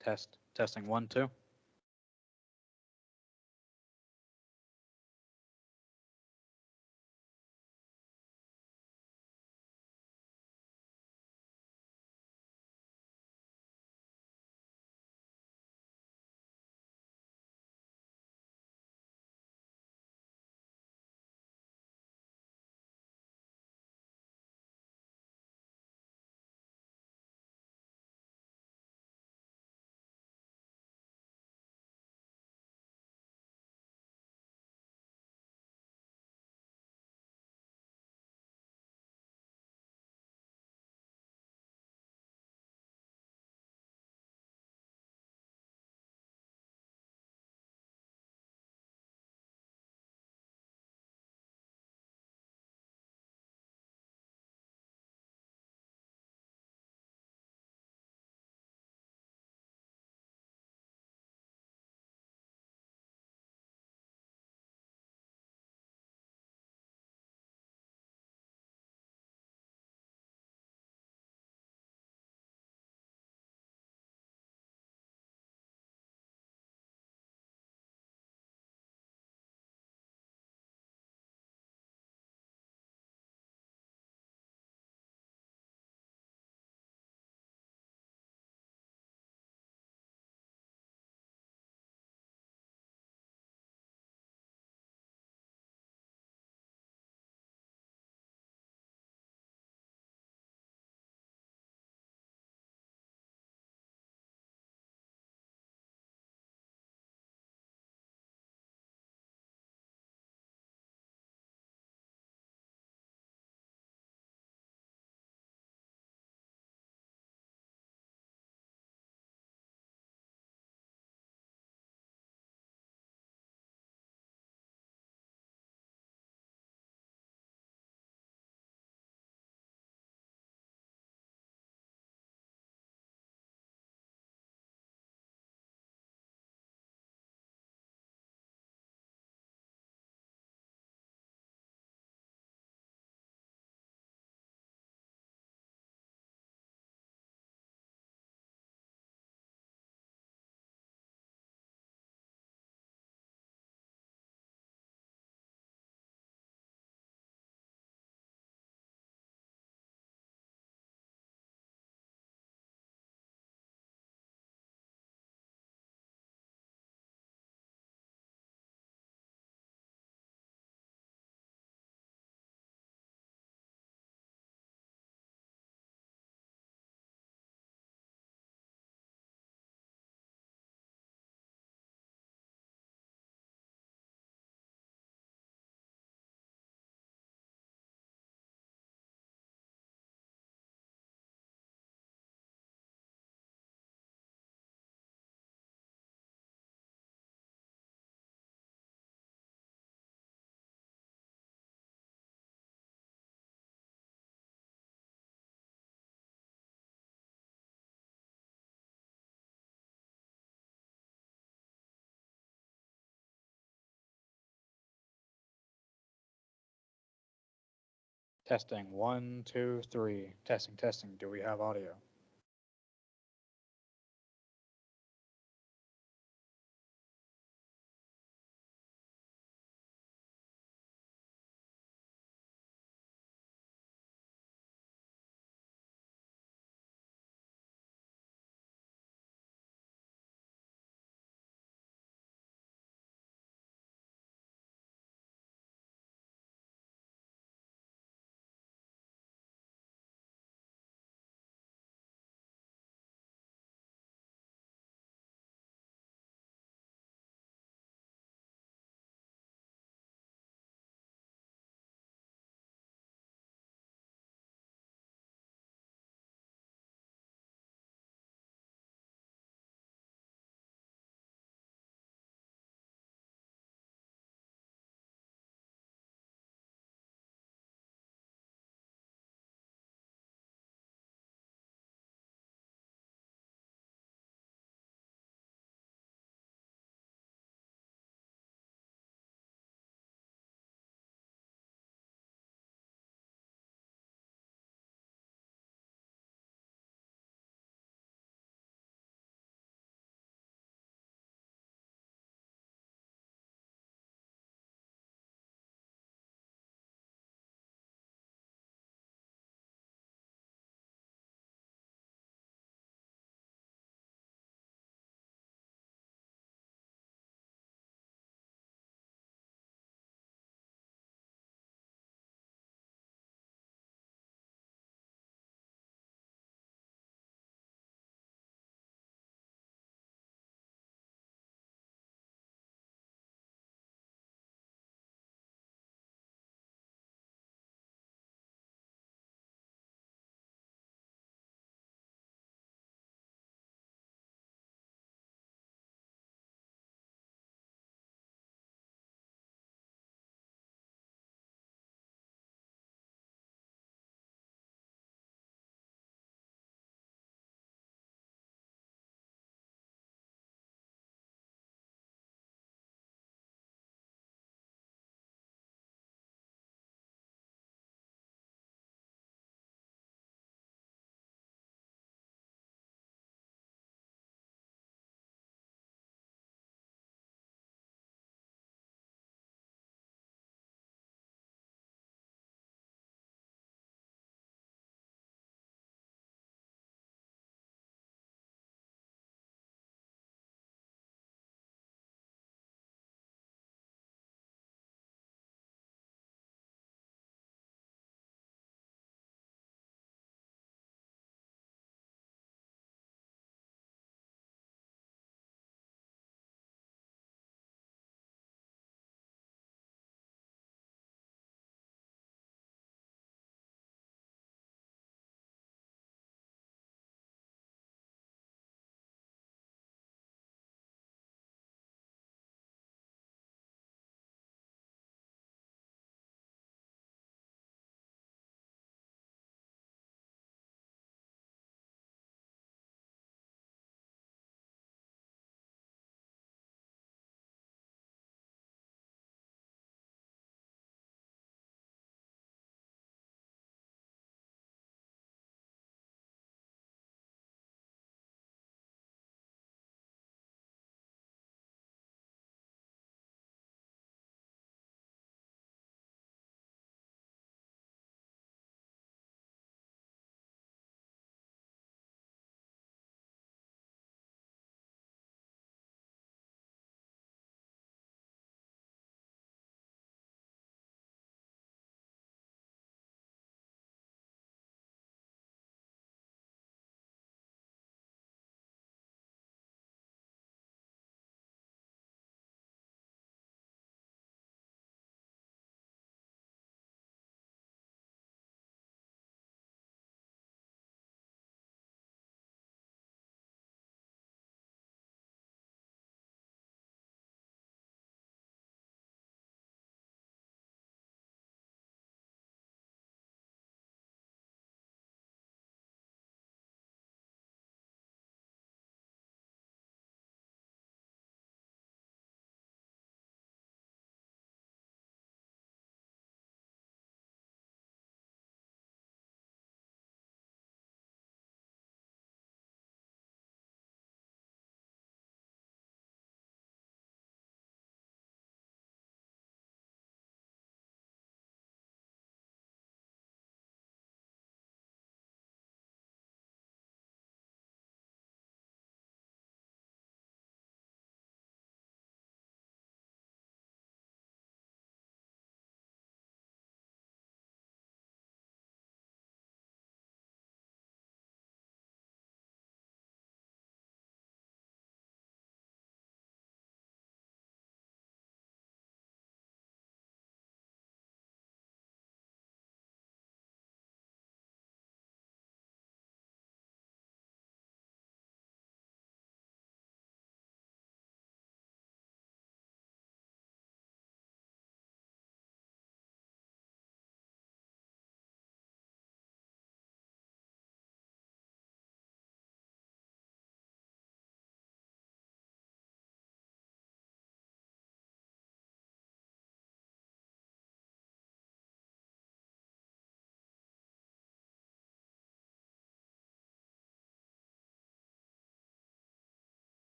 Testing 1, 2. Testing 1, 2, 3. Testing. Do we have audio?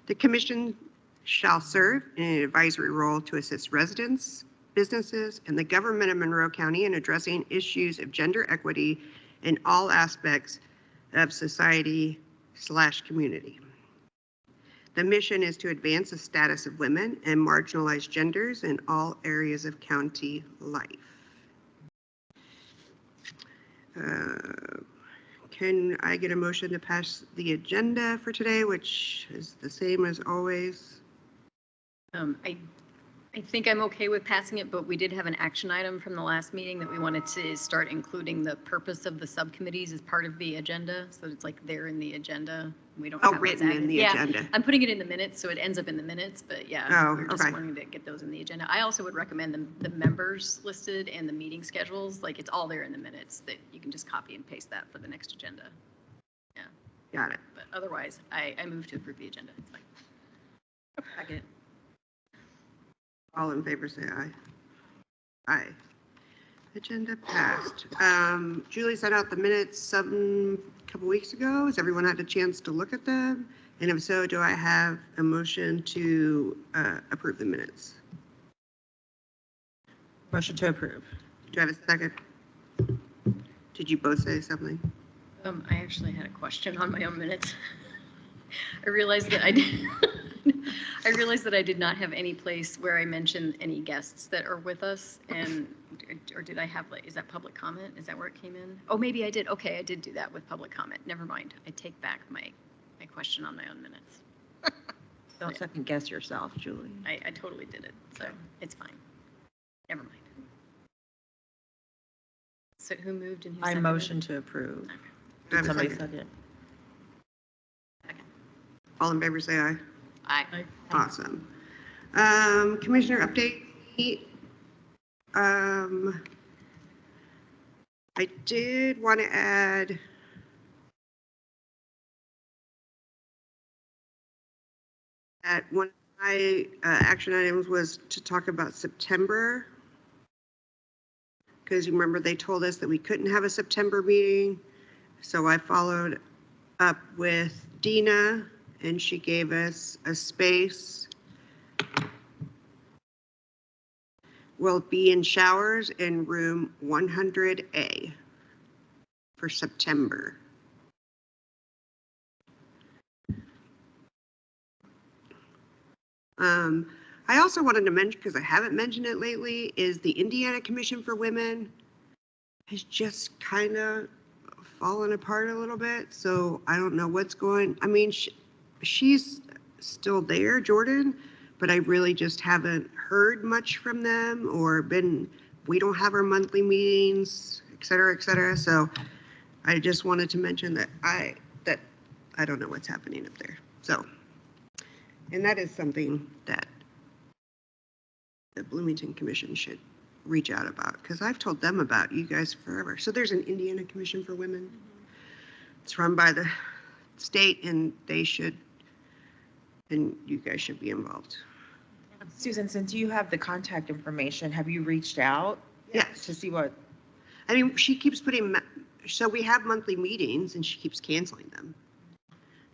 The commission shall serve in an advisory role to assist residents, businesses, and the government of Monroe County in addressing issues of gender equity in all aspects of society/community. The mission is to advance the status of women and marginalized genders in all areas of county life. Can I get a motion to pass the agenda for today, which is the same as always? I think I'm okay with passing it, but we did have an action item from the last meeting that we wanted to start including the purpose of the subcommittees as part of the agenda. So it's like they're in the agenda. We don't have those Written in added. the agenda. I'm putting it in the minutes, so it ends up in the minutes, but yeah, Oh, we're just okay. wanting to get those in the agenda. I also would recommend the members listed and the meeting schedules, like it's all there in the minutes that you can just copy and paste that for the next agenda. Yeah, Got it. but otherwise, I move to approve the agenda. It's fine. Second. All in favor, say aye. Aye. Agenda passed. Julie sent out the minutes a couple weeks ago. Has everyone had a chance to look at them? And if so, do I have a motion to approve the minutes? Motion to approve. Do I have a second? Did you both say something? I actually had a question on my own minutes. I realized that I did. I realized that I did not have any place where I mentioned any guests that are with us, and or did I have, like, is that public comment? Is that where it came in? Oh, maybe I did. Okay, I did do that with public comment. Never mind. I take back my question on my own minutes. Don't second guess yourself, Julie. I totally did it, so it's fine. Never mind. So who moved and who I seconded? motion to approve. Do I Did have a somebody second? second? All in favor, say aye. Aye. Awesome. Commissioner update. I did want to add that one of my action items was to talk about September. Because you remember they told us that we couldn't have a September meeting. So I followed up with Dina and she gave us a space. We'll be in showers in room 100A for September. I also wanted to mention, because I haven't mentioned it lately, is the Indiana Commission for Women has just kind of fallen apart a little bit. So I don't know what's going, I mean, she's still there, Jordan, but I really just haven't heard much from them or we don't have our monthly meetings, et cetera, et cetera. So I just wanted to mention that I don't know what's happening up there. So, and that is something that the Bloomington Commission should reach out about, because I've told them about you guys forever. So there's an Indiana Commission for Women. It's run by the state and you guys should be involved. Susan, since you have the contact information, have you reached out? Yes. To see what? I mean, she keeps so we have monthly meetings and she keeps canceling them.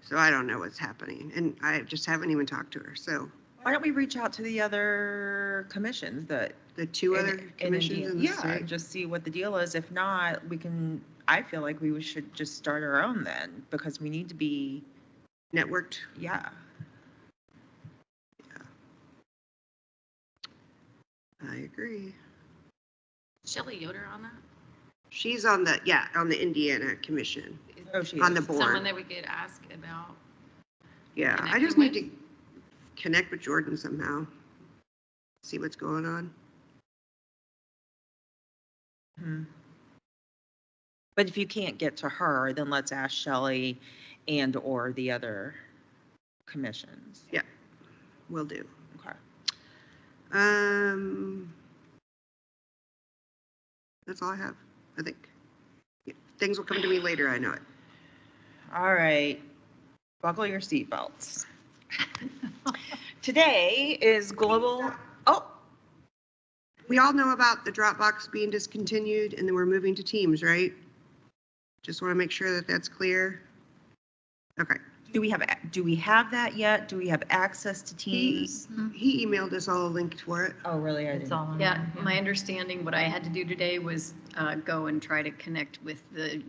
So I don't know what's happening and I just haven't even talked to her. So Why don't we reach out to the other commissions that? the two other commissions in the Yeah, state? just see what the deal is. If not, I feel like we should just start our own then, because we need to be. Networked. Yeah. I agree. Shelley Yoder on that? She's on the Indiana Commission, Oh, she on is. the Someone board. that we could ask about. Yeah, I connecting just need with? to connect with Jordan somehow. See what's going on. Hmm. But if you can't get to her, then let's ask Shelley and or the other commissions. Will do. Okay. That's all I have, I think. Yeah, things will come to me later, I know it. All right. Buckle your seatbelts. Today is global. Oh, We all know about the Dropbox being discontinued and then we're moving to Teams, right? Just want to make sure that that's clear. Okay. Do we have that yet? Do we have access to Teams? He emailed us all a link for it. Oh, really? I It's didn't. all on Yeah, there, my understanding, what I had to do today was go and try to connect with the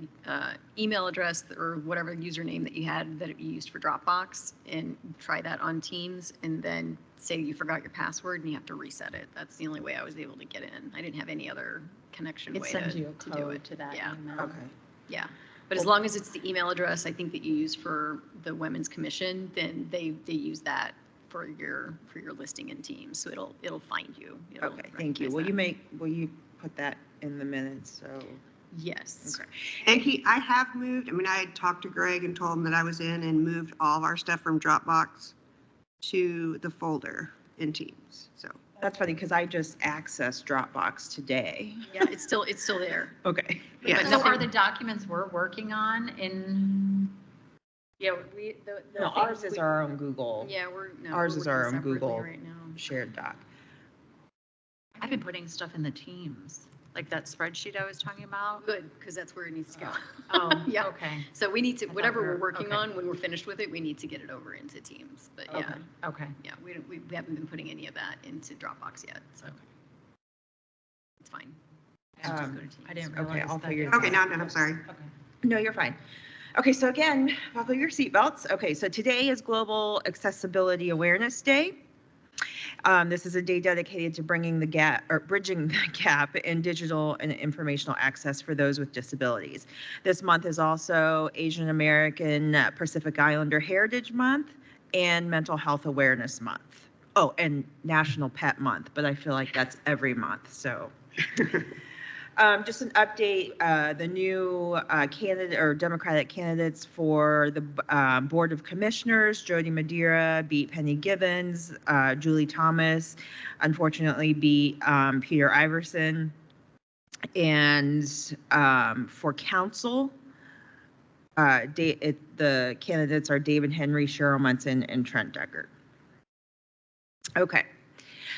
email address or whatever username that you had that you used for Dropbox and try that on Teams and then say you forgot your password and you have to reset it. That's the only way I was able to get in. I didn't have any other connection It way sends you a to do code it. to that Yeah. email. Okay. Yeah, but as long as it's the email address, I think that you use for the Women's Commission, then they use that for your listing in Teams, so it'll find you. It'll Okay, thank you. recognize Will you put that in the minutes? So, that. Yes. okay. And I have moved, I mean, I had talked to Greg and told him that I was in and moved all of our stuff from Dropbox to the folder in Teams, so. That's funny because I just accessed Dropbox today. Yeah, it's still there. Okay. Yeah, But So are nothing- the documents we're working on in, Yeah, the No, ours is our own Google Yeah, no, ours we're is our working own separately Google. right now. shared doc. I've been putting stuff in the Teams, like that spreadsheet I was talking about. Good, because that's where it needs to go. Oh, Yeah. okay, So we need to, thought whatever we we're were- working okay. on, when we're finished with it, we need to get it over into Teams. But yeah, okay, okay. yeah, we haven't been putting any of that into Dropbox yet, so it's fine. I'll just go to Um, Teams. I didn't Okay, realize I'll that. figure it Okay, now I'm done, I'm sorry. Okay. No, you're fine. Okay, so again, buckle your seatbelts. Okay, so today is Global Accessibility Awareness Day. This is a day dedicated to bringing the gap or bridging the gap in digital and informational access for those with disabilities. This month is also Asian American Pacific Islander Heritage Month and Mental Health Awareness Month. Oh, and National Pet Month, but I feel like that's every month, so. Just an update, the new candidate or Democratic candidates for the Board of Commissioners, Jody Madeira beat Penny Gibbons, Julie Thomas unfortunately beat Peter Iverson. And for council, the candidates are David Henry, Cheryl Munson, and Trent Deckard. Okay,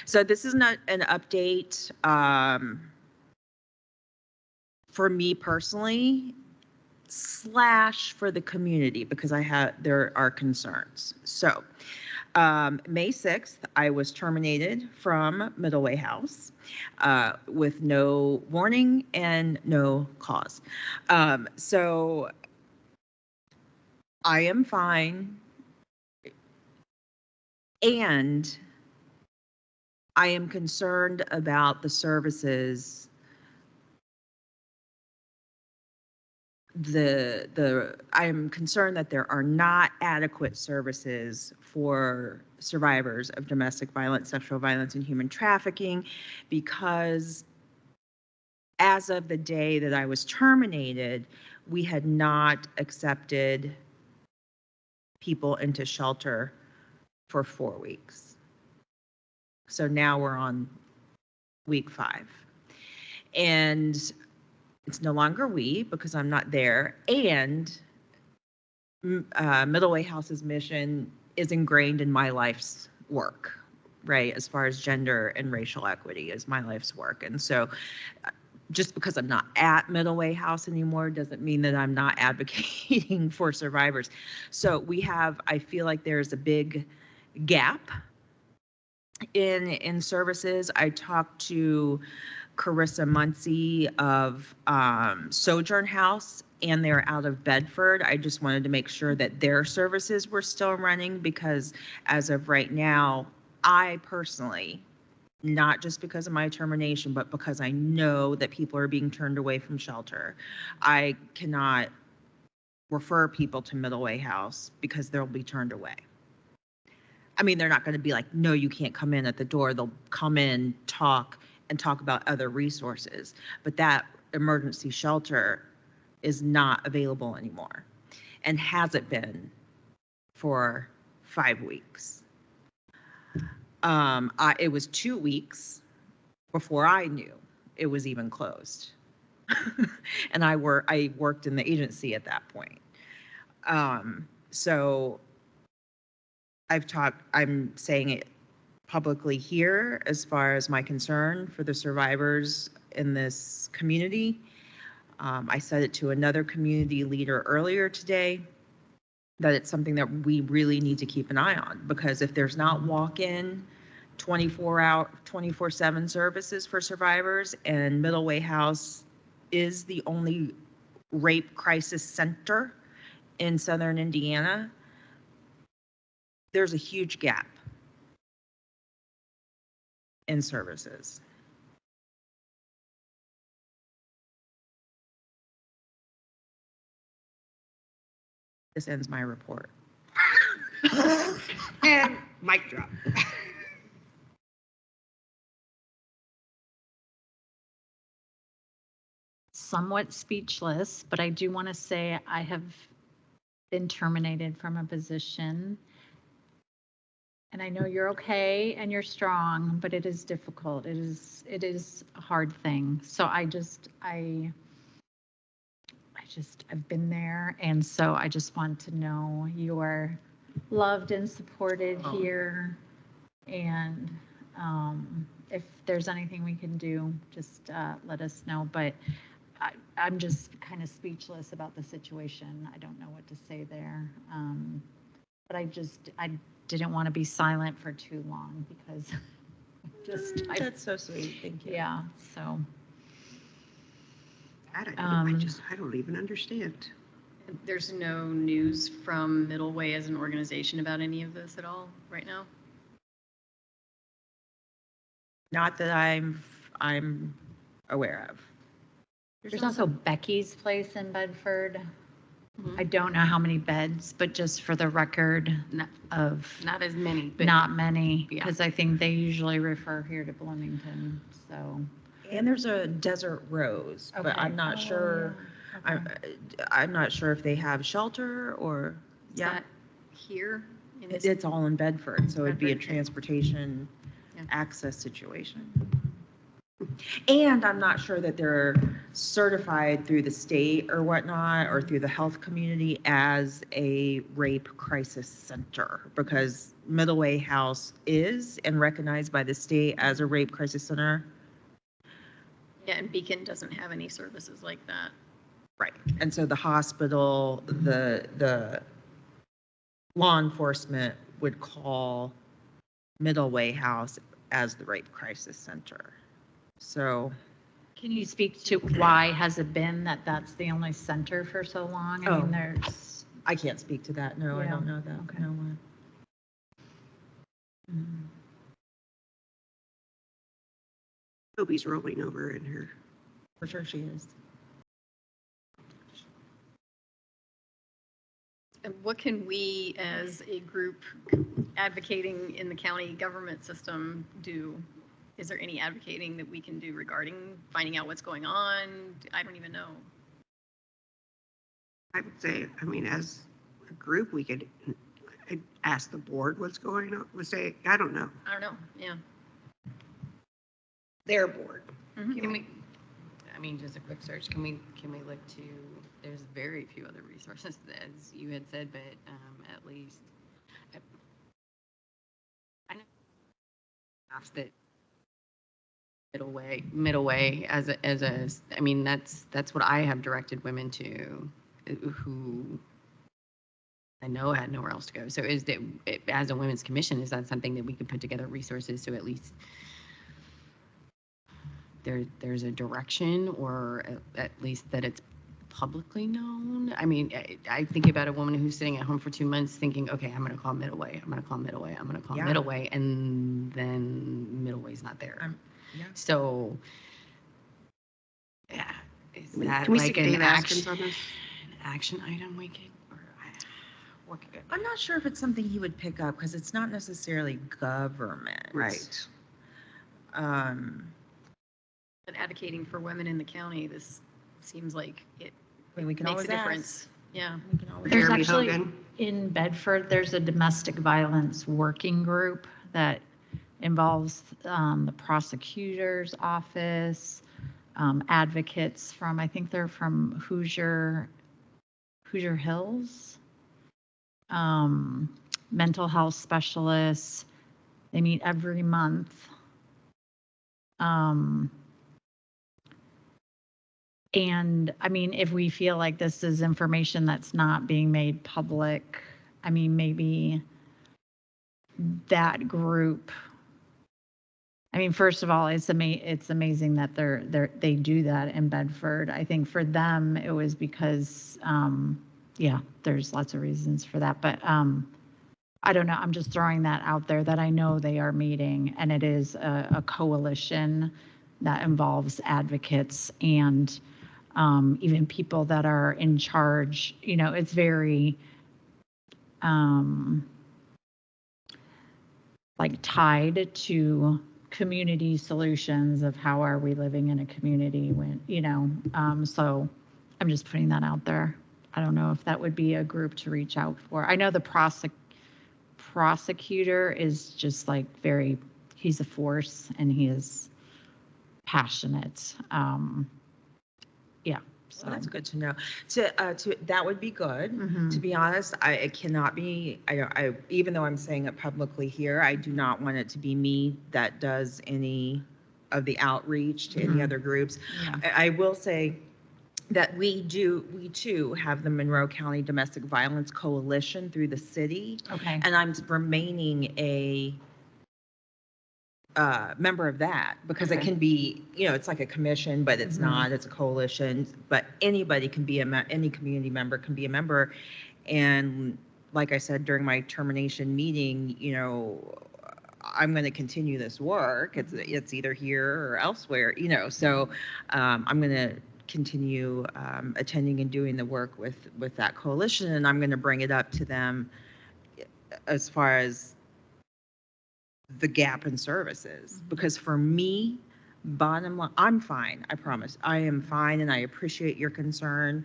so this is not an update for me personally, / for the community, because there are concerns. So, May 6th, I was terminated from Middleway House with no warning and no cause. So, I am fine. And I am concerned about the services I am concerned that there are not adequate services for survivors of domestic violence, sexual violence, and human trafficking, because as of the day that I was terminated, we had not accepted people into shelter for 4 weeks. So now we're on week 5. And it's no longer we, because I'm not there, and Middleway House's mission is ingrained in my life's work, right? As far as gender and racial equity is my life's work. And so just because I'm not at Middleway House anymore doesn't mean that I'm not advocating for survivors. So I feel like there's a big gap in services. I talked to Carissa Muncie of Sojourn House, and they're out of Bedford. I just wanted to make sure that their services were still running, because as of right now, I personally, not just because of my termination, but because I know that people are being turned away from shelter, I cannot refer people to Middleway House because they'll be turned away. I mean, they're not going to be like, no, you can't come in at the door. They'll come in, talk about other resources, but that emergency shelter is not available anymore and hasn't been for 5 weeks. It was 2 weeks before I knew it was even closed. And I worked in the agency at that point. So I'm saying it publicly here as far as my concern for the survivors in this community. I said it to another community leader earlier today, that it's something that we really need to keep an eye on, because if there's not walk-in 24/7 services for survivors, and Middle Way House is the only rape crisis center in southern Indiana, there's a huge gap in services. This ends my report. And mic drop. Somewhat speechless, but I do want to say I have been terminated from a position. And I know you're okay and you're strong, but it is difficult. It is a hard thing. So I've been there. And so I just want to know you are loved and supported here. And if there's anything we can do, just let us know. But I'm just kind of speechless about the situation. I don't know what to say there. But I didn't want to be silent for too long because That's so sweet. Thank you. yeah, so. I don't even understand. There's no news from Middle Way as an organization about any of this at all right now? Not that I'm aware of. There's also Becky's Place in Bedford. Mhm. I don't know how many beds, but just for the record Not- of Not as many, but. not many, Yeah. because I think they usually refer here to Bloomington, so. And there's a Desert Rose, but Okay. I'm not sure. Oh, okay. I'm not sure if they have shelter or, Is yeah. that here? In this- It's all in Bedford, so it'd be a Bedford. transportation Yeah. access situation. And I'm not sure that they're certified through the state or whatnot, or through the health community as a rape crisis center, because Middle Way House is and recognized by the state as a rape crisis center. Yeah, and Beacon doesn't have any services like that. Right. And so the hospital, the law enforcement would call Middle Way House as the rape crisis center. So Can you speak to why has it been that that's the only center for so long? I mean, Oh. there's, I can't speak to that. No, I Yeah. don't know that. Okay. No. Toby's rolling over in her. For sure she is. And what can we, as a group advocating in the county government system, do? Is there any advocating that we can do regarding finding out what's going on? I don't even know. I would say, I mean, as a group, we could ask the board what's going on. We'll say, I don't know, I don't know, yeah. their board. Can we, I mean, just a quick search, can we look to, there's very few other resources, as you had said, but at least, I know that middle way as a, I mean, that's what I have directed women to, who I know had nowhere else to go. So is that, as a women's commission, is that something that we could put together resources so at least there's a direction, or at least that it's publicly known? I mean, I think about a woman who's sitting at home for 2 months thinking, okay, I'm going to call Middle Way, I'm going to call Middle Way, I'm going to call Yeah. Middle Way, and then Middle Way's not there. Yeah. So, yeah, is that Can we like stick an Dave Askins on this? action item we could, or what could? I'm not sure if it's something he would pick up, because it's not necessarily government. Right. But advocating for women in the county, this seems like it I mean, we can makes always a difference. ask. Yeah. We can always There's Jeremy actually, Hogan. in Bedford, there's a domestic violence working group that involves the prosecutor's office, advocates from, I think they're from Hoosier Hills, mental health specialists. They meet every month. And I mean, if we feel like this is information that's not being made public, I mean, maybe that group. I mean, first of all, it's amazing that they do that in Bedford. I think for them, it was because, yeah, there's lots of reasons for that. But I don't know. I'm just throwing that out there that I know they are meeting, and it is a coalition that involves advocates and even people that are in charge. You know, it's very like tied to community solutions of how are we living in a community when, you know, so I'm just putting that out there. I don't know if that would be a group to reach out for. I know the prosecutor is just like he's a force and he is passionate. Yeah. So Well, that's good to know. That would be good. Mhm. To be honest, it cannot be, even though I'm saying it publicly here, I do not want it to be me that does any of the outreach to any Mhm. other groups. Yeah. I will say that we too have the Monroe County Domestic Violence Coalition through the city. Okay. And I'm remaining a member of that because it Okay. can be, you know, it's like a commission, but it's Mhm. not, it's a coalition, but anybody can be any community member can be a member. And like I said, during my termination meeting, you know, I'm going to continue this work. It's either here or elsewhere, you know, so I'm going to continue attending and doing the work with that coalition. And I'm going to bring it up to them as far as the gap in services, because for me, bottom line, I'm fine. I promise I am fine, and I appreciate your concern.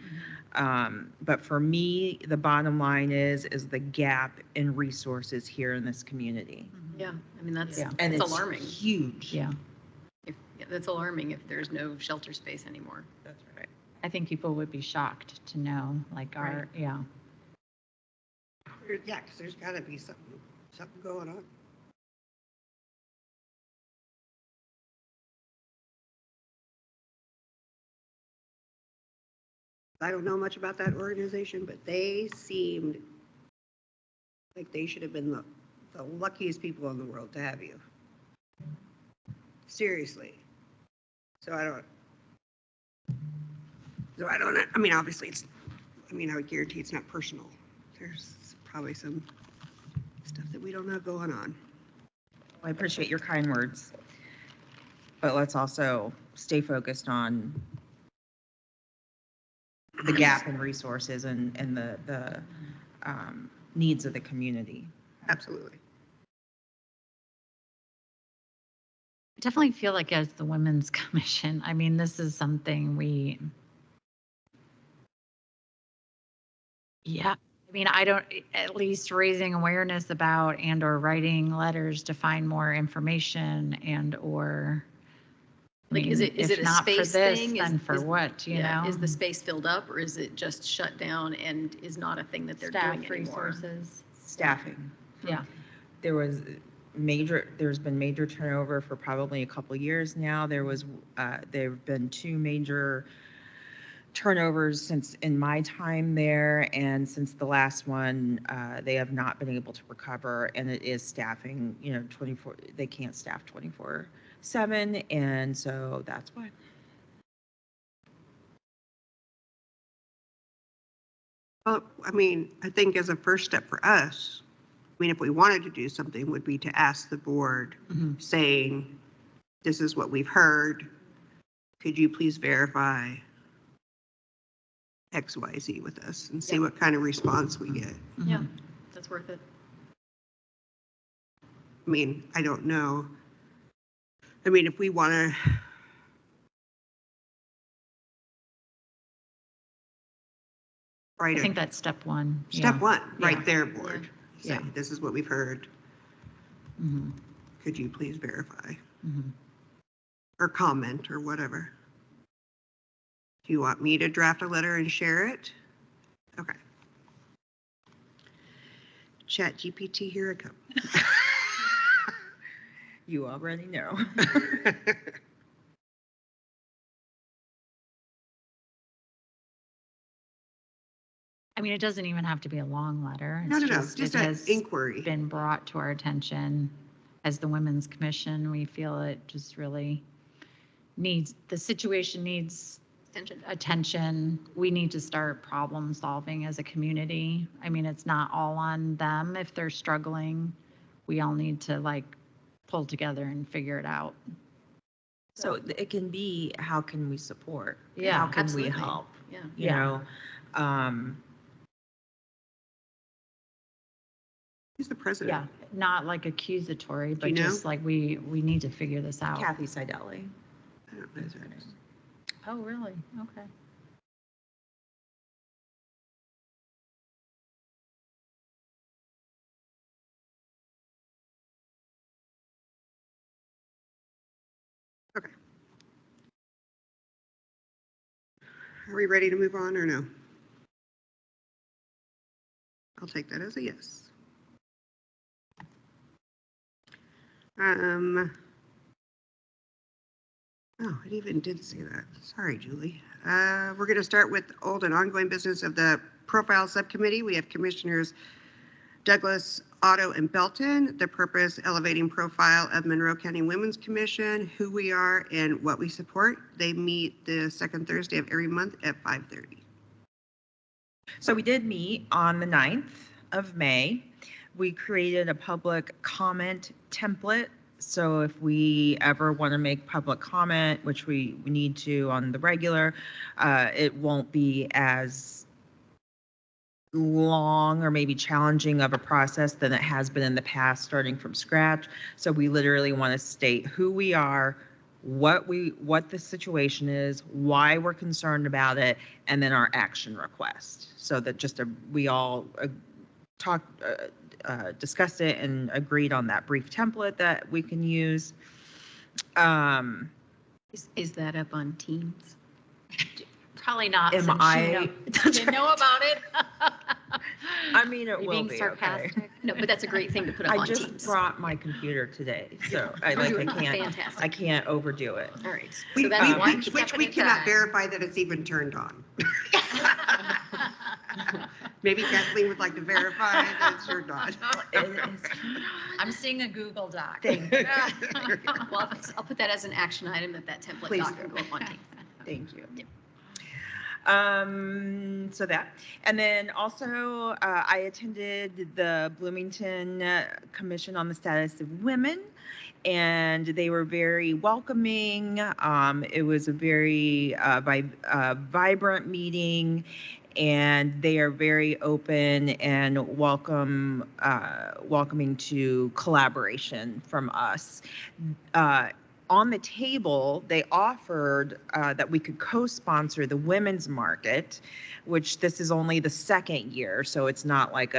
But for me, the bottom line is the gap in resources here in this community, Yeah, I mean, that's, Yeah. and it's it's alarming. huge. Yeah. That's alarming if there's no shelter space anymore. That's right. I think people would be shocked to know, like yeah. Yeah, because there's got to be something going on. I don't know much about that organization, but they seemed like they should have been the luckiest people in the world to have you. Seriously. So I mean, obviously I would guarantee it's not personal. There's probably some stuff that we don't know going on. I appreciate your kind words, but let's also stay focused on the gap in resources and the needs of the community. Absolutely. I definitely feel like as the Women's Commission, I mean, this is something yeah. I mean, I don't, at least raising awareness about and or writing letters to find more information and or. I Like, is mean, it if a not for space this, thing? then for what, you know? Is the space filled up, or is it just shut down and is not a thing that they're Staff doing anymore? resources. Staffing. Yeah. There's been major turnover for probably a couple of years now. There have been 2 major turnovers since in my time there, and since the last one, they have not been able to recover, and it is staffing, you know, 24, they can't staff 24/7, and so that's why. Well, I mean, I think as a first step for us, I mean, if we wanted to do something, would be to ask the board Mhm. saying, this is what we've heard. Could you please verify XYZ with us and see Yeah. what kind of response we get? Yeah, Mhm. that's worth it. I mean, I don't know. I mean, if we want to. I think that's step one. Step yeah. one, right Yeah. there, board. Say, Yeah. this is what we've heard. Mhm. Could you please verify? Mhm. Or comment or whatever. Do you want me to draft a letter and share it? Okay. Chat GPT, here it comes. You already know. I mean, it doesn't even have to be a long letter. No, It's no, no, just, just it an has inquiry. been brought to our attention as the Women's Commission. We feel it just really needs, the situation needs attention. We need to start problem solving as a community. I mean, it's not all on them if they're struggling. We all need to like pull together and figure it out. So it can be, how can we support? Yeah, How can we absolutely. help? Yeah. You Yeah. know, Who's the president? Yeah, not like accusatory, but you know? just like we need to figure this out. Kathy Seidelli. I don't know is who her that name. is. Oh, really? Okay. Are we ready to move on or no? I'll take that as a yes. Oh, it even did say that. Sorry, Julie. We're going to start with old and ongoing business of the profile subcommittee. We have Commissioners Douglas, Otto, and Belton. The purpose, elevating profile of Monroe County Women's Commission, who we are and what we support. They meet the second Thursday of every month at 5:30. So we did meet on the 9th of May. We created a public comment template. So if we ever want to make public comment, which we need to on the regular, it won't be as long or maybe challenging of a process than it has been in the past, starting from scratch. So we literally want to state who we are, what the situation is, why we're concerned about it, and then our action request. So that we all discussed it and agreed on that brief template that we can use. Is that up on Teams? Probably not. Am since I? didn't know about it. I mean, it Are you will being be sarcastic? okay. No, but that's a great thing to put up I on just Teams. brought my computer today, so I You're doing can't. fantastic. I can't overdo it. All right. We- So that's one which step we at a cannot time. verify that it's even turned on. Maybe Kathleen would like to verify that it's turned on. I'm seeing a Google Doc. Thank you. Well, I'll put that as an action item that template Please doc do. will go up on Teams. Thank you. Yep. So that, and then also I attended the Bloomington Commission on the Status of Women, and they were very welcoming. It was a very vibrant meeting, and they are very open and welcoming to collaboration from us. On the table, they offered that we could co-sponsor the women's market, which this is only the second year, so it's not like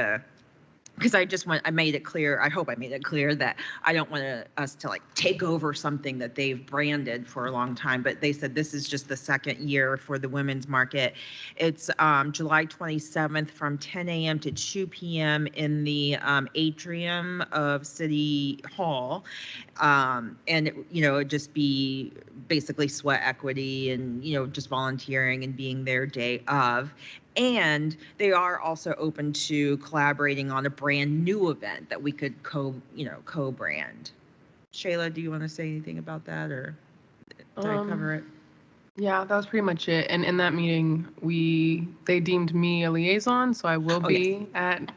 because I made it clear, I hope I made it clear that I don't want us to like take over something that they've branded for a long time, but they said this is just the second year for the women's market. It's July 27th from 10 a.m. to 2 p.m. in the atrium of City Hall. And it'd just be basically sweat equity and, just volunteering and being their day of. And they are also open to collaborating on a brand new event that we could co-brand. Shayla, do you want to say anything about that, or did I cover it? Yeah, that was pretty much it. And in that meeting, they deemed me a liaison, so I will be at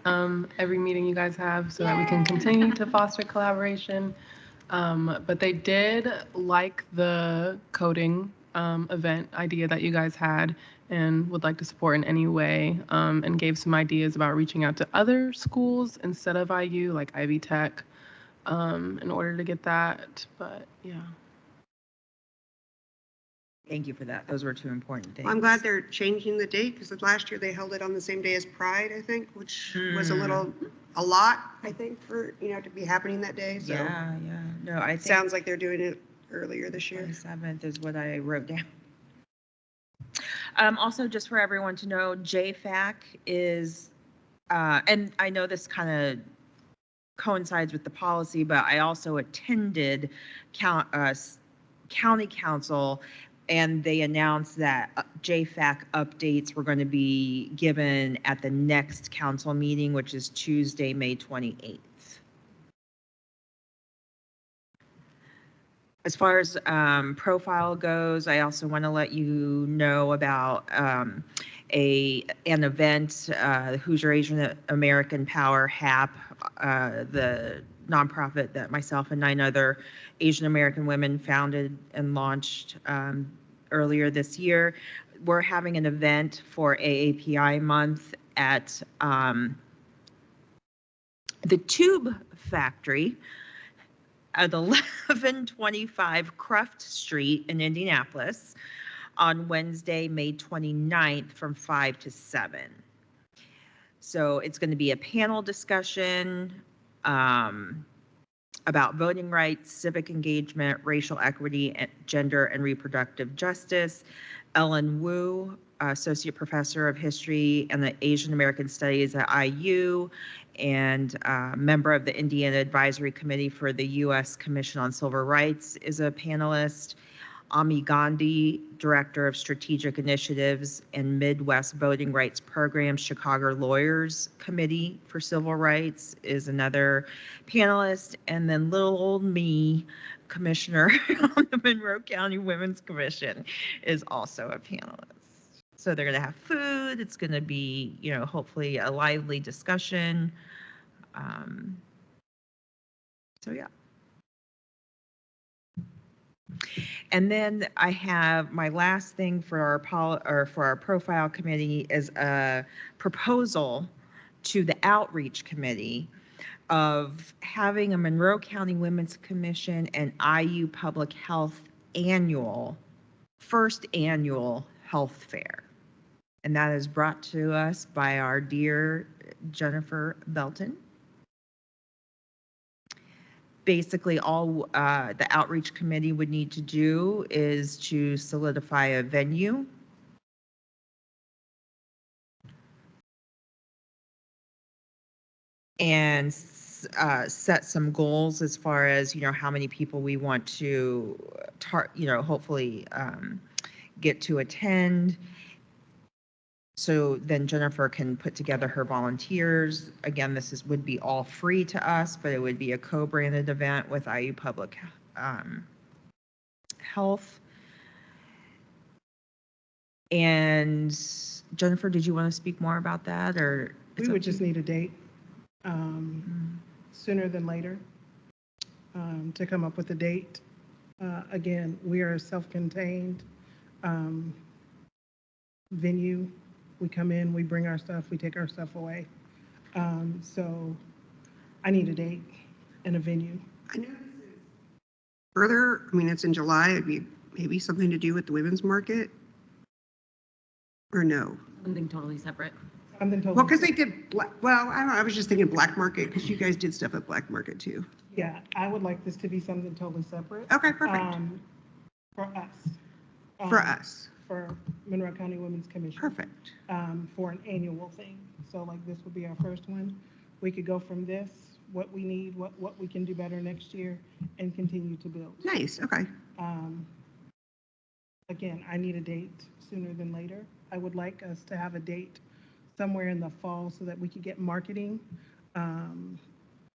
every meeting you guys have so that we can continue to foster collaboration. But they did like the coding event idea that you guys had and would like to support in any way, and gave some ideas about reaching out to other schools instead of IU, like Ivy Tech, in order to get that. But yeah. Thank you for that. Those were two important things. Well, I'm glad they're changing the date because last year they held it on the same day as Pride, I think, which was a lot, I think, for, to be happening that day. So Yeah. No, I think sounds like they're doing it earlier this year. 27th is what I wrote down. Also, just for everyone to know, JFAC is, and I know this kind of coincides with the policy, but I also attended county council And they announced that JFAC updates were going to be given at the next council meeting, which is Tuesday, May 28th. As far as profile goes, I also want to let you know about an event, Hoosier Asian American Power, HAP, the nonprofit that myself and 9 other Asian American women founded and launched earlier this year. We're having an event for AAPI month at the Tube Factory at 1125 Cruft Street in Indianapolis on Wednesday, May 29th from 5 to 7. So it's going to be a panel discussion about voting rights, civic engagement, racial equity, gender and reproductive justice. Ellen Wu, Associate Professor of History and the Asian American Studies at IU, and member of the Indiana Advisory Committee for the U.S. Commission on Civil Rights, is a panelist. Ami Gandhi, Director of Strategic Initiatives and Midwest Voting Rights Program, Chicago Lawyers Committee for Civil Rights, is another panelist. And then little old me, Commissioner on the Monroe County Women's Commission, is also a panelist. So they're going to have food. It's going to be, you know, hopefully a lively discussion. So yeah. And then I have my last thing for our profile committee is a proposal to the outreach committee of having a Monroe County Women's Commission and IU Public Health first annual health fair. And that is brought to us by our dear Jennifer Belton. Basically, all the outreach committee would need to do is to solidify a venue. And set some goals as far as, you know, how many people we want to, hopefully get to attend. So then Jennifer can put together her volunteers. Again, would be all free to us, but it would be a co-branded event with IU Public Health. And Jennifer, did you want to speak more about that, or? We would just need a date sooner than later to come up with a date. Again, we are a self-contained venue. We come in, we bring our stuff, we take our stuff away. So I need a date and a venue. I know further, I mean, it's in July, it'd be maybe something to do with the women's market, or no? Something totally separate. Something totally. Well, because they did, well, I don't know, I was just thinking black market, because you guys did stuff at black market too. Yeah, I would like this to be something totally separate. Okay, perfect. For us. For us. For Monroe County Women's Commission. Perfect. For an annual thing. So like this would be our first one. We could go from this, what we need, what we can do better next year, and continue to build. Nice, okay. Again, I need a date sooner than later. I would like us to have a date somewhere in the fall so that we could get marketing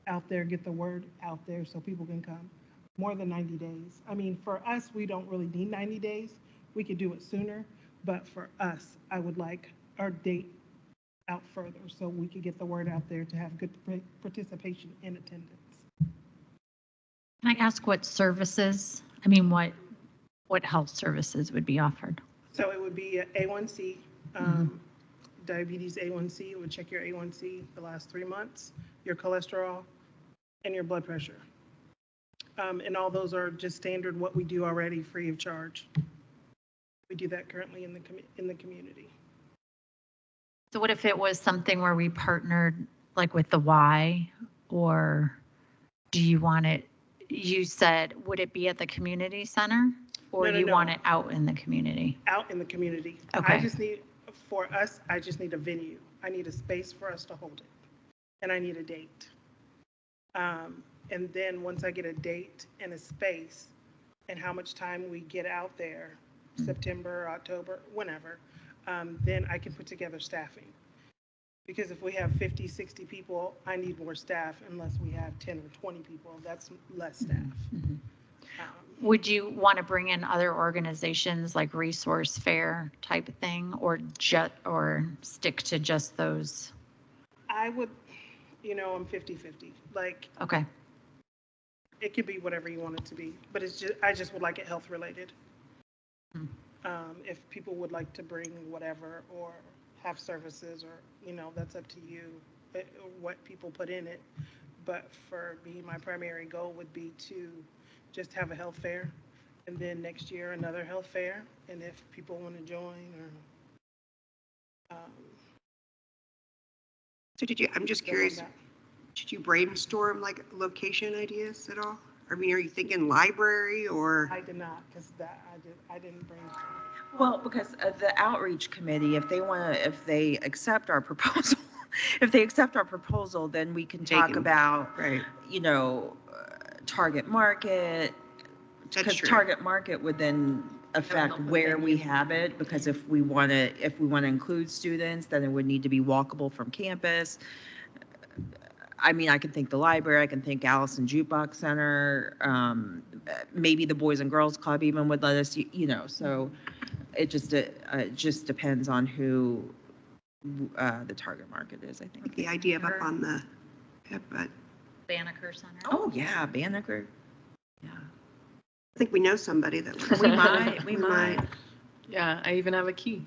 out there, get the word out there so people can come. More than 90 days. I mean, for us, we don't really need 90 days. We could do it sooner, but for us, I would like our date out further so we could get the word out there to have good participation and attendance. Can I ask what services, I mean, what health services would be offered? So it would be a A1C, diabetes A1C. It would check your A1C the last 3 months, your cholesterol, and your blood pressure. And all those are just standard what we do already free of charge. We do that currently in the community. So what if it was something where we partnered like with the Y, or do you want it, you said, would it be at the community center, or No, you no. want it out in the community? Out in the community. Okay. For us, I just need a venue. I need a space for us to hold it. And I need a date. And then once I get a date and a space and how much time we get out there, September, October, whenever, then I can put together staffing. Because if we have 50, 60 people, I need more staff unless we have 10 or 20 people. That's less staff. Would you want to bring in other organizations like Resource Fair type of thing, or stick to just those? I would, I'm 50-50. Like, Okay. it could be whatever you want it to be, but I just would like it health related. If people would like to bring whatever or have services or, that's up to you, what people put in it. But for me, my primary goal would be to just have a health fair, and then next year another health fair. And if people want to join or. So I'm just curious, did you brainstorm like location ideas at all? I mean, are you thinking library or? I did not, because I didn't brainstorm. Well, because the outreach committee, if they accept our proposal, then we can talk about, Right. Target market. That's Because true. target market would then affect where we have it, because if we want to include students, then it would need to be walkable from campus. I mean, I can think the library, I can think Allison Jukebox Center, maybe the Boys and Girls Club even would let us, so it just depends on who the target market is, I think. The idea of up on the, but Banneker Center. Oh, yeah, Banneker. Yeah. I think we know somebody that. We might. Yeah, I even have a key.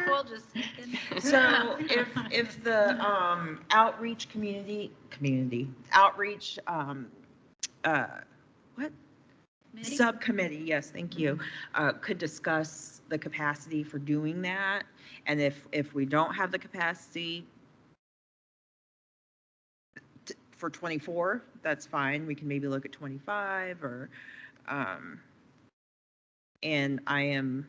We'll just sneak in. So if the outreach outreach subcommittee, yes, thank you, could discuss the capacity for doing that, and if we don't have the capacity for 24, that's fine. We can maybe look at 25 or and I am,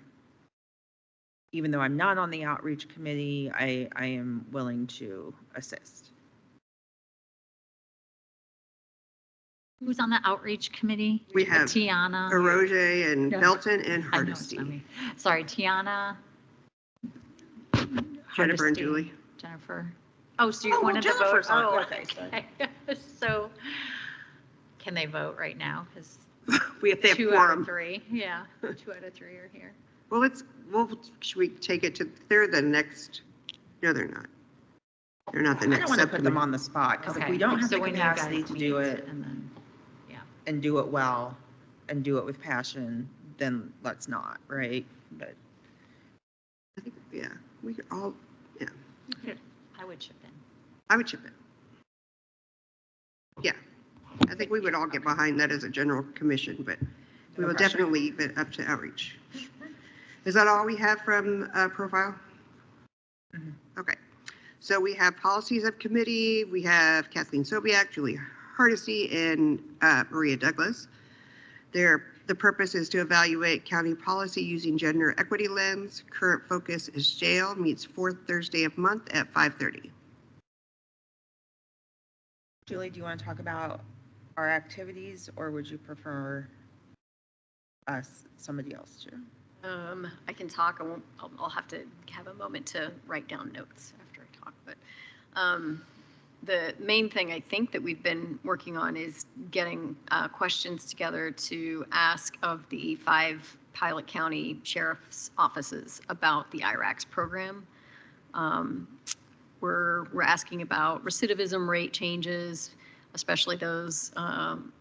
even though I'm not on the outreach committee, I am willing to assist. Who's on the outreach committee? We have Tiana. Aroje and Yeah. Belton and I know it's not Hardesty. me. Sorry, Tiana. Jennifer and Hardesty, Julie. Jennifer. Oh, so you're Oh, one well, of the Jennifer's voters. on. Oh, Okay, okay. So can they vote right now? Because They have 2 out of quorum. 3. Yeah, 2 out of 3 are here. Well, should we take it to, they're the next, no, they're not. They're not the I next don't want to put them subcommittee. on the spot, because if Okay. we don't have So the when you guys capacity to do meet it and then, yeah. and do it well and do it with passion, then let's not, right? But I think, yeah, we could all, yeah, I would chip in. I would chip in. Yeah, I think we would all get behind that as a general commission, but we will No pressure. definitely leave it up to outreach. Is that all we have from profile? Mhm. Okay, so we have policies of committee. We have Kathleen Sobiak, Julie Hardesty, and Maria Douglas. The purpose is to evaluate county policy using gender equity lens. Current focus is jail, meets 4th Thursday of month at 5:30. Julie, do you want to talk about our activities, or would you prefer somebody else to? I can talk. I'll have to have a moment to write down notes after I talk. But the main thing I think that we've been working on is getting questions together to ask of the 5 pilot county sheriff's offices about the IRACS program. We're asking about recidivism rate changes, especially those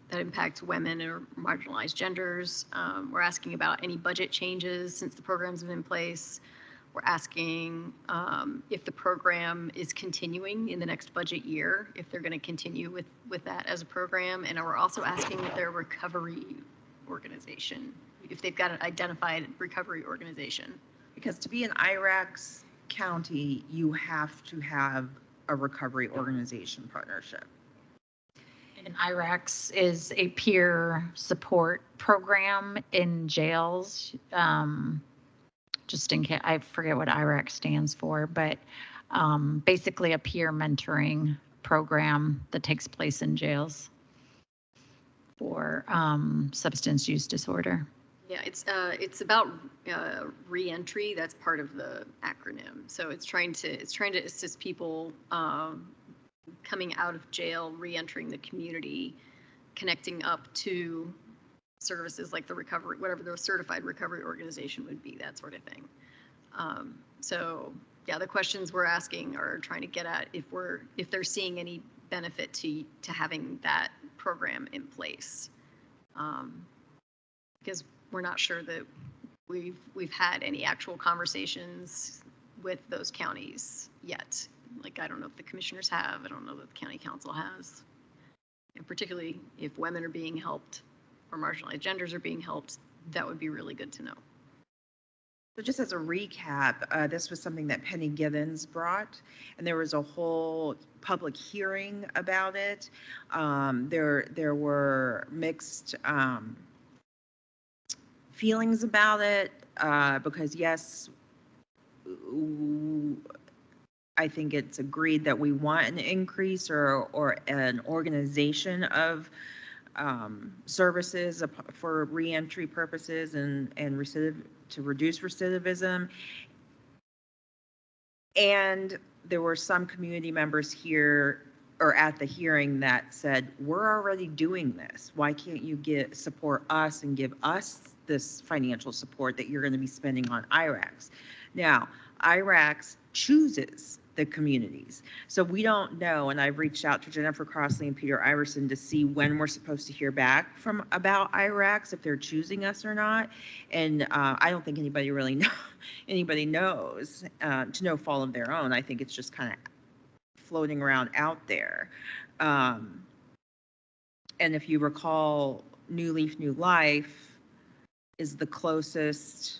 that impact women or marginalized genders. We're asking about any budget changes since the programs have been in place. We're asking if the program is continuing in the next budget year, if they're going to continue with that as a program. And we're also asking their recovery organization, if they've got an identified recovery organization. Because to be an IRACS county, you have to have a recovery organization partnership. And IRACS is a peer support program in jails. Just in case, I forget what IRACS stands for, but basically a peer mentoring program that takes place in jails for substance use disorder. Yeah, it's about reentry. That's part of the acronym. So it's trying to assist people coming out of jail, reentering the community, connecting up to services like the recovery, whatever the certified recovery organization would be, that sort of thing. So yeah, the questions we're asking are trying to get at if they're seeing any benefit to having that program in place. Because we're not sure that we've had any actual conversations with those counties yet. Like, I don't know if the commissioners have, I don't know that the county council has. And particularly if women are being helped or marginalized genders are being helped, that would be really good to know. So just as a recap, this was something that Penny Gibbons brought, and there was a whole public hearing about it. There were mixed feelings about it because yes, I think it's agreed that we want an increase or an organization of services for reentry purposes and to reduce recidivism. And there were some community members here or at the hearing that said, we're already doing this. Why can't you support us and give us this financial support that you're going to be spending on IRACs? Now, IRACs chooses the communities. So we don't know, and I've reached out to Jennifer Crossley and Peter Iverson to see when we're supposed to hear back about IRACs, if they're choosing us or not. And I don't think anybody really knows to no fault of their own. I think it's just kind of floating around out there. And if you recall, New Leaf, New Life is the closest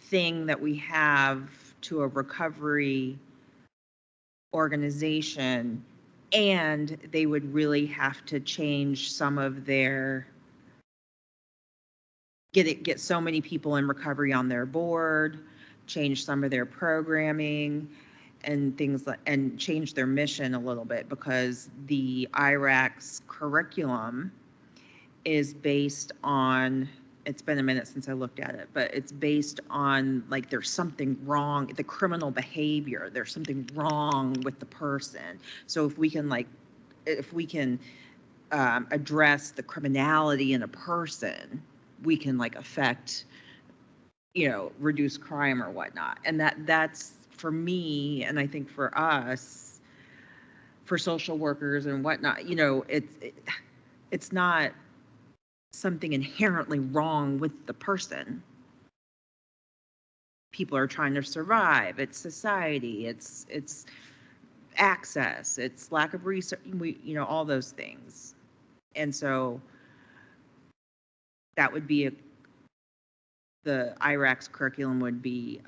thing that we have to a recovery organization, and they would really have to change some of their get so many people in recovery on their board, change some of their programming and things like, and change their mission a little bit, because the IRAC's curriculum is based on, it's been a minute since I looked at it, but it's based on like there's something wrong, the criminal behavior, there's something wrong with the person. So if we can address the criminality in a person, we can like affect, reduce crime or whatnot. And that's for me, and I think for us, for social workers and whatnot, it's not something inherently wrong with the person. People are trying to survive. It's society. It's access. It's lack of research. All those things. And so that would be the IRAC's curriculum would be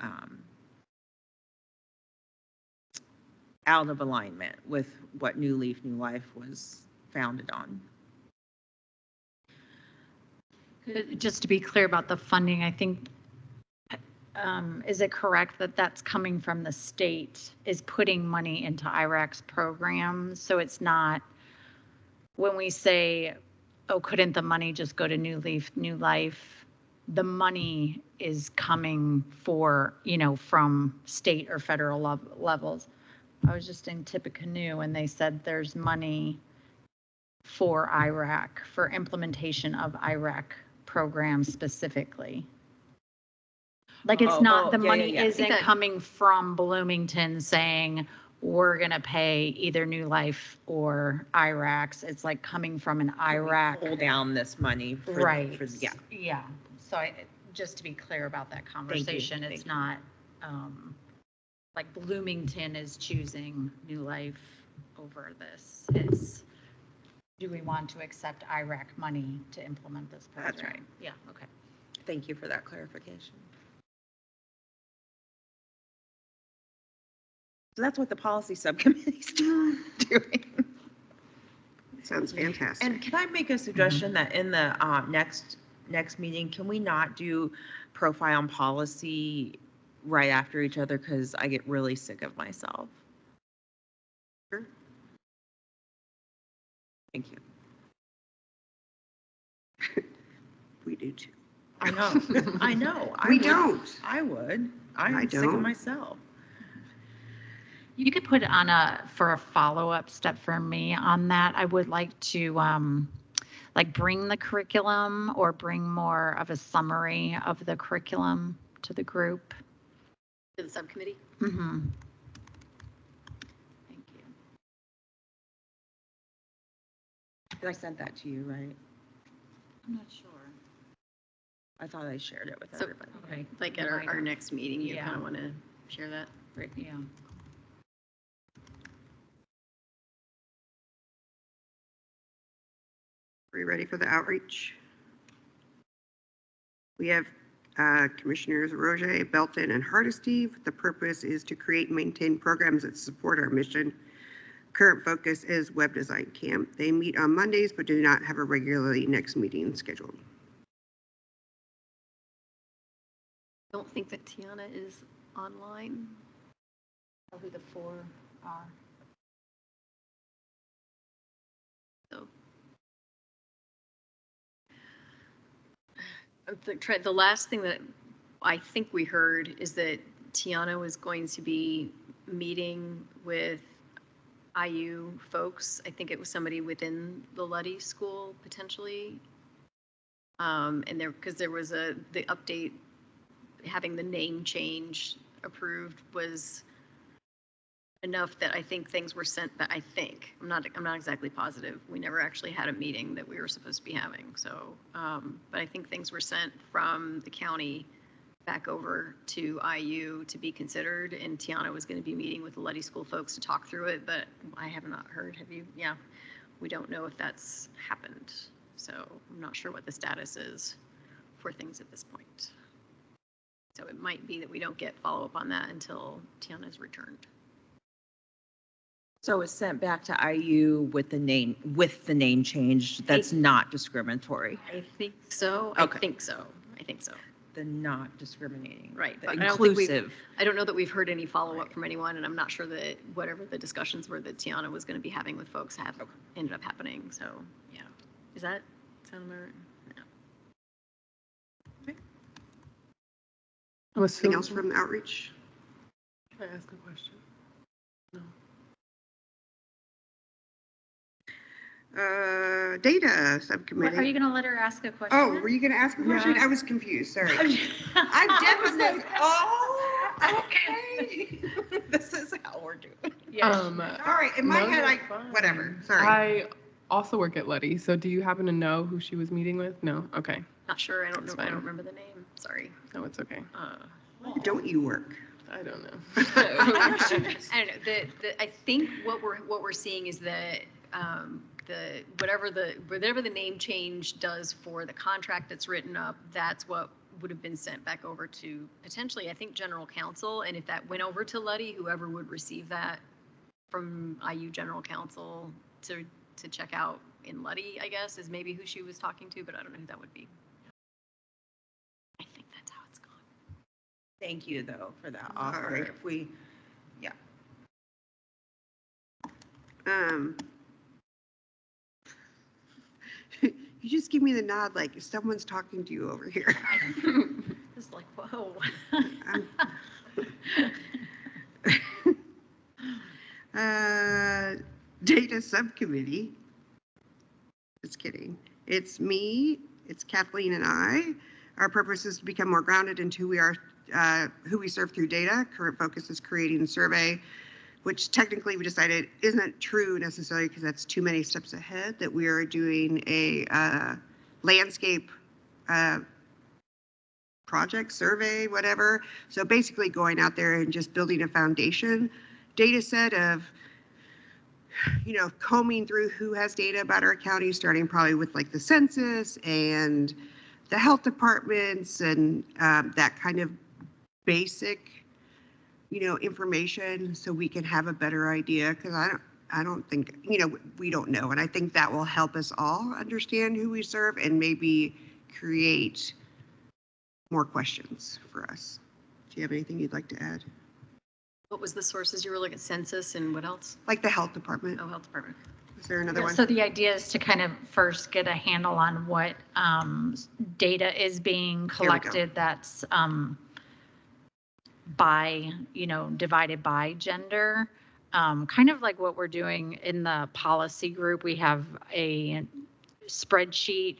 out of alignment with what New Leaf, New Life was founded on. Just to be clear about the funding, I think, is it correct that that's coming from the state, is putting money into IRAC's programs? So it's not, when we say, oh, couldn't the money just go to New Leaf, New Life? The money is coming from state or federal levels. I was just in Tippecanoe and they said there's money for IRAC, for implementation of IRAC programs specifically. Like it's not, the money isn't coming from Bloomington saying we're going to pay either New Life or IRACs. It's like coming from an IRAC. Pull down this money. Right. Yeah. So just to be clear about that conversation, it's not like Bloomington is choosing New Life over this. It's, do we want to accept IRAC money to implement this program? That's right. Yeah, okay. Thank you for that clarification. So that's what the policy subcommittee is doing. Sounds fantastic. And can I make a suggestion that in the next meeting, can we not do profile and policy right after each other? Because I get really sick of myself. Sure. Thank you. We do too. I know, I know. I We would- don't. I would. I I'm sick of don't. myself. You could put it on for a follow-up step for me on that. I would like to, like bring the curriculum or bring more of a summary of the curriculum to the group. To the subcommittee? Mm-hmm. Thank you. I sent that to you, right? I'm not sure. I thought I shared it with So- everybody. Okay. Like at our next meeting, you Yeah. kind of want to share that? Great, yeah. Are you ready for the outreach? We have Commissioners Roger, Belton, and Hardesty. The purpose is to create and maintain programs that support our mission. Current focus is Web Design Camp. They meet on Mondays, but do not have a regularly next meeting scheduled. I don't think that Tiana is online. Who the four are. So the last thing that I think we heard is that Tiana was going to be meeting with IU folks. I think it was somebody within the Luddy School potentially. And because there was the update, having the name change approved was enough that I think things were sent, but I'm not exactly positive. We never actually had a meeting that we were supposed to be having. So, but I think things were sent from the county back over to IU to be considered, and Tiana was going to be meeting with the Luddy School folks to talk through it, but I have not heard. Have you? Yeah, we don't know if that's happened. So I'm not sure what the status is for things at this point. So it might be that we don't get follow-up on that until Tiana's returned. So it's sent back to IU with the name change. That's not discriminatory. I think so. Okay. I think so. The not discriminating. Right, The but I don't think inclusive. I don't know that we've heard any follow-up from anyone, and I'm not sure that whatever the discussions were that Tiana was going to be having with folks have ended up happening. So, yeah. Does that sound about right? No. Anything else from the outreach? Can I ask a question? No. Data subcommittee. Are you going to let her ask a question? Oh, were you going to ask a question? Yeah. I was confused. Sorry. I'm definitely. Oh, okay. This is how we're doing. All right. In my No, head, you're fine. whatever. Sorry. I also work at Luddy, so do you happen to know who she was meeting with? No? Okay. Not sure. I don't know. That's I don't fine. remember the name. Sorry. No, it's okay. Don't you work? I don't know. I don't know. I think what we're seeing is that whatever the name change does for the contract that's written up, that's what would have been sent back over to potentially, I think, General Counsel. And if that went over to Luddy, whoever would receive that from IU General Counsel to check out in Luddy, I guess, is maybe who she was talking to, but I don't know who that would be. I think that's how it's gone. Thank you, though, for that All offer. right. If we, You just give me the nod like someone's talking to you over here. Just like, whoa. Data subcommittee. Just kidding. It's me, it's Kathleen and I. Our purpose is to become more grounded into who we serve through data. Current focus is creating a survey, which technically we decided isn't true necessarily because that's too many steps ahead, that we are doing a landscape project, survey, whatever. So basically going out there and just building a foundation data set of, combing through who has data about our county, starting probably with like the census and the health departments and that kind of basic, information so we can have a better idea. Because I don't think, we don't know. And I think that will help us all understand who we serve and maybe create more questions for us. Do you have anything you'd like to add? What was the sources you were looking at? Census and what else? Like the health department. Oh, health department. Is there another one? So the idea is to kind of first get a handle on what data is being There we go. collected that's by, divided by gender. Kind of like what we're doing in the policy group. We have a spreadsheet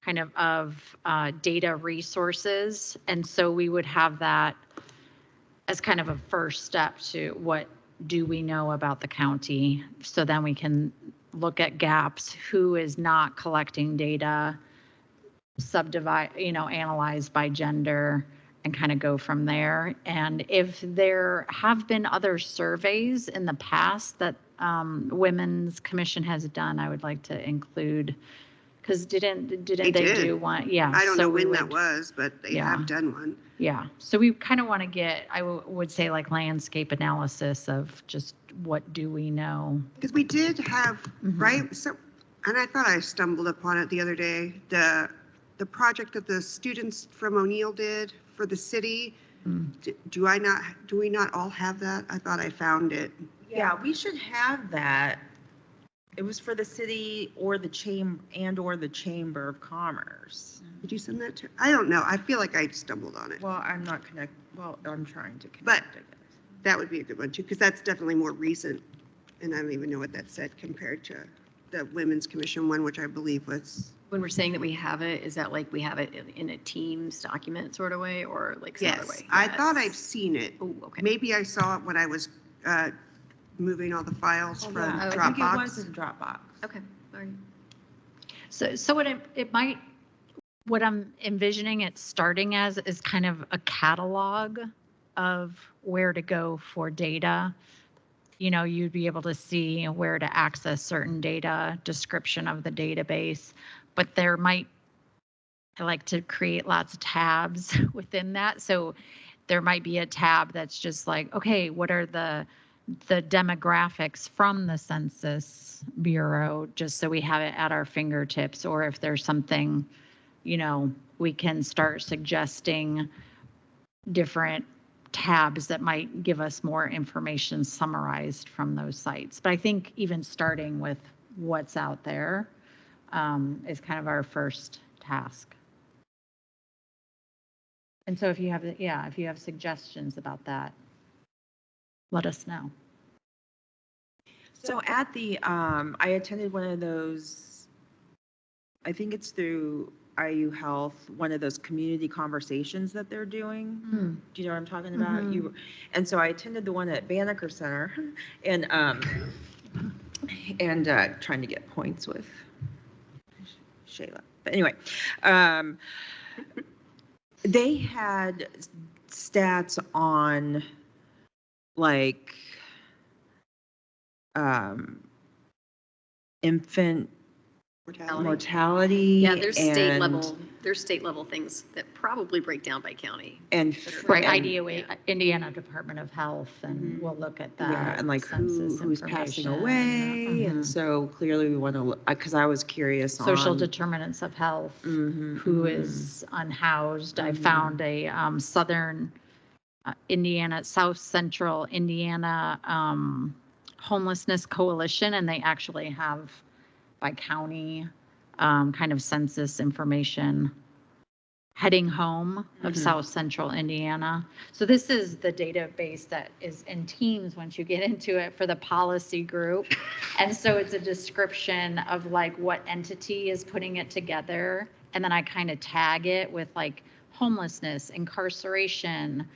kind of data resources. And so we would have that as kind of a first step to what do we know about the county? So then we can look at gaps, who is not collecting data, subdivide, analyze by gender, and kind of go from there. And if there have been other surveys in the past that Women's Commission has done, I would like to include, because didn't they did. do one? Yeah. I don't so know we when that would- was, but they Yeah. have done one. Yeah, so we kind of want to get, I would say like landscape analysis of just what do we know? Because we did have, Mhm. right, so, and I thought I stumbled upon it the other day, the project that the students from O'Neill did for the city. Mm. Do we not all have that? I thought I found it. Yeah, we should have that. It was for the city or the Chamber of Commerce. Did you send that to, I don't know. I feel like I stumbled on it. Well, I'm not I'm trying to connect. But- I guess. That would be a good one too, because that's definitely more recent. And I don't even know what that said compared to the Women's Commission one, which I believe was, When we're saying that we have it, is that like we have it in a Teams document sort of way or like some other yes, way? I thought I'd Yes. seen it. Oh, okay. Maybe I saw it when I was moving all the files from Yeah, I think it was Dropbox. in Dropbox. Okay, all right. So what it might, what I'm envisioning it starting as is kind of a catalog of where to go for data. You'd be able to see where to access certain data, description of the database, but there might, I like to create lots of tabs within that. So there might be a tab that's just like, okay, what are the demographics from the Census Bureau, just so we have it at our fingertips, or if there's something, we can start suggesting different tabs that might give us more information summarized from those sites. But I think even starting with what's out there is kind of our first task. And so if you have suggestions about that, let us know. So at the, I attended one of those, I think it's through IU Health, one of those community conversations that they're doing. Do you know what I'm talking about? Mhm. And so I attended the one at Banneker Center and trying to get points with Shayla. But anyway, they had stats on like infant mortality. Yeah, there's state and- level things that probably break down by county. And. Right, and- IDOA, Indiana Department of Health, and we'll look at that. Yeah, and like census who's passing information. away, and Mhm. so clearly we want to, because I was curious on. Social determinants of health, Mhm, who mhm. is unhoused. I Mhm. found a southern Indiana, South Central Indiana homelessness coalition, and they actually have by county kind of census information. Heading Home of Mhm. South Central Indiana. So this is the database that is in Teams once you get into it for the policy group. And so it's a description of like what entity is putting it together. And then I kind of tag it with like homelessness, incarceration,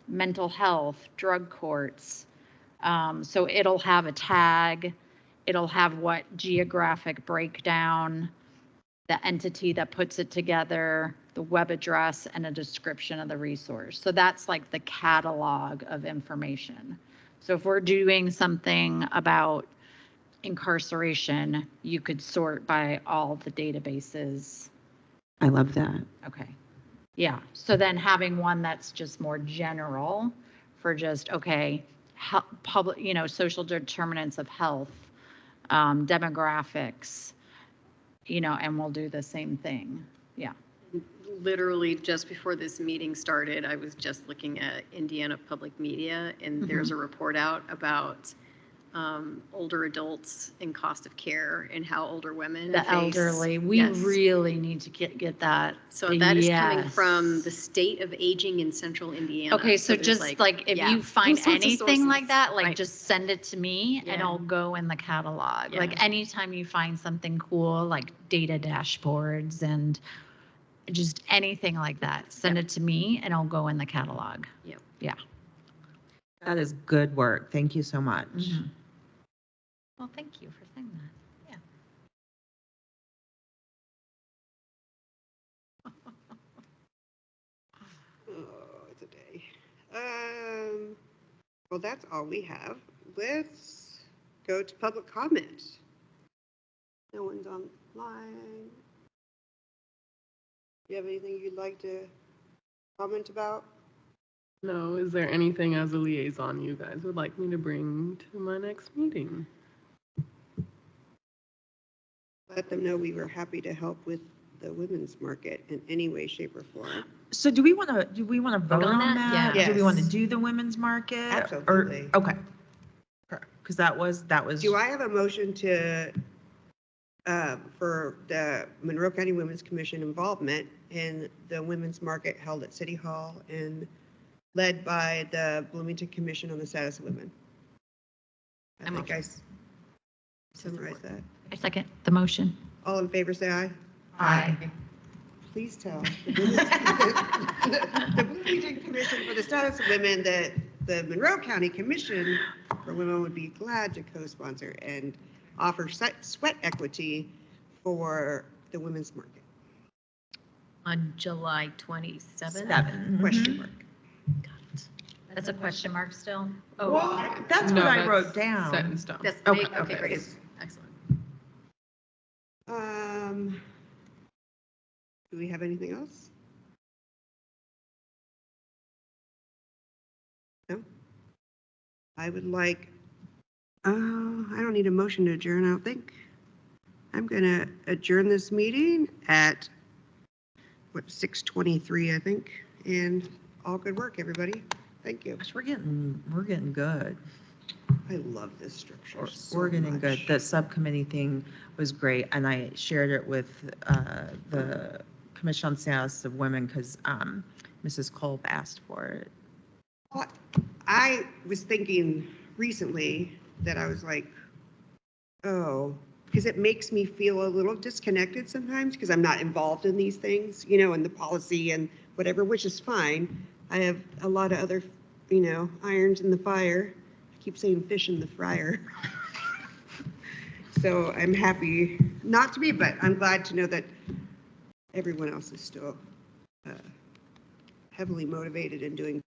mental health, drug courts. So it'll have a tag, it'll have what geographic breakdown, the entity that puts it together, the web address, and a description of the resource. So that's like the catalog of information. So if we're doing something about incarceration, you could sort by all the databases. I love that. Okay. Yeah. So then having one that's just more general for just, okay, public, social determinants of health, demographics, and we'll do the same thing. Yeah. Literally just before this meeting started, I was just looking at Indiana Public Media, and there's a report out about older adults and cost of care and how older women The face- elderly, we Yes. really need to get that. So that is coming Yes. from the State of Aging in Central Indiana. Okay, so there's just like, if yeah, you find all sorts of anything like sources. that, like Right. just send it to me and Yeah. it'll go in the catalog. Like Yeah. anytime you find something cool, like data dashboards and just anything like that, send it to me and it'll go in the catalog. Yep. Yeah. That is good work. Thank you so much. Mhm. Well, thank you for saying that. Yeah. Oh, it's a day. Well, that's all we have. Let's go to public comment. No one's online. Do you have anything you'd like to comment about? No, is there anything as a liaison you guys would like me to bring to my next meeting? Let them know we were happy to help with the women's market in any way, shape, or form. So do we want to vote on on that? that? Do we want to Yes. do the women's market? Absolutely. Or, okay. Because that was. Do I have a motion to, for the Monroe County Women's Commission involvement in the women's market held at City Hall and led by the Bloomington Commission on the Status of Women? I think I summarized that. I second the motion. All in favor, say aye. Aye. Please tell the Bloomington Commission for the Status of Women that the Monroe County Commission for Women would be glad to co-sponsor and offer sweat equity for the women's market. On July 27th. Seven. Question mark. That's a question mark still? Well, that's No, what I that's wrote down. Set in stone. That's Okay, big. Okay, okay. great. Excellent. Do we have anything else? No? I would like, I don't need a motion to adjourn, I don't think. I'm gonna adjourn this meeting at, 6:23, I think, and all good work, everybody. Thank you. Gosh, we're getting good. I love this structure so We're getting good. much. The subcommittee thing was great, and I shared it with the Commission on Status of Women because Mrs. Kolb asked for it. Well, I was thinking recently that I was like, oh, because it makes me feel a little disconnected sometimes because I'm not involved in these things, in the policy and whatever, which is fine. I have a lot of other, irons in the fire. I keep saying fish in the fryer. So I'm happy not to be, but I'm glad to know that everyone else is still heavily motivated in doing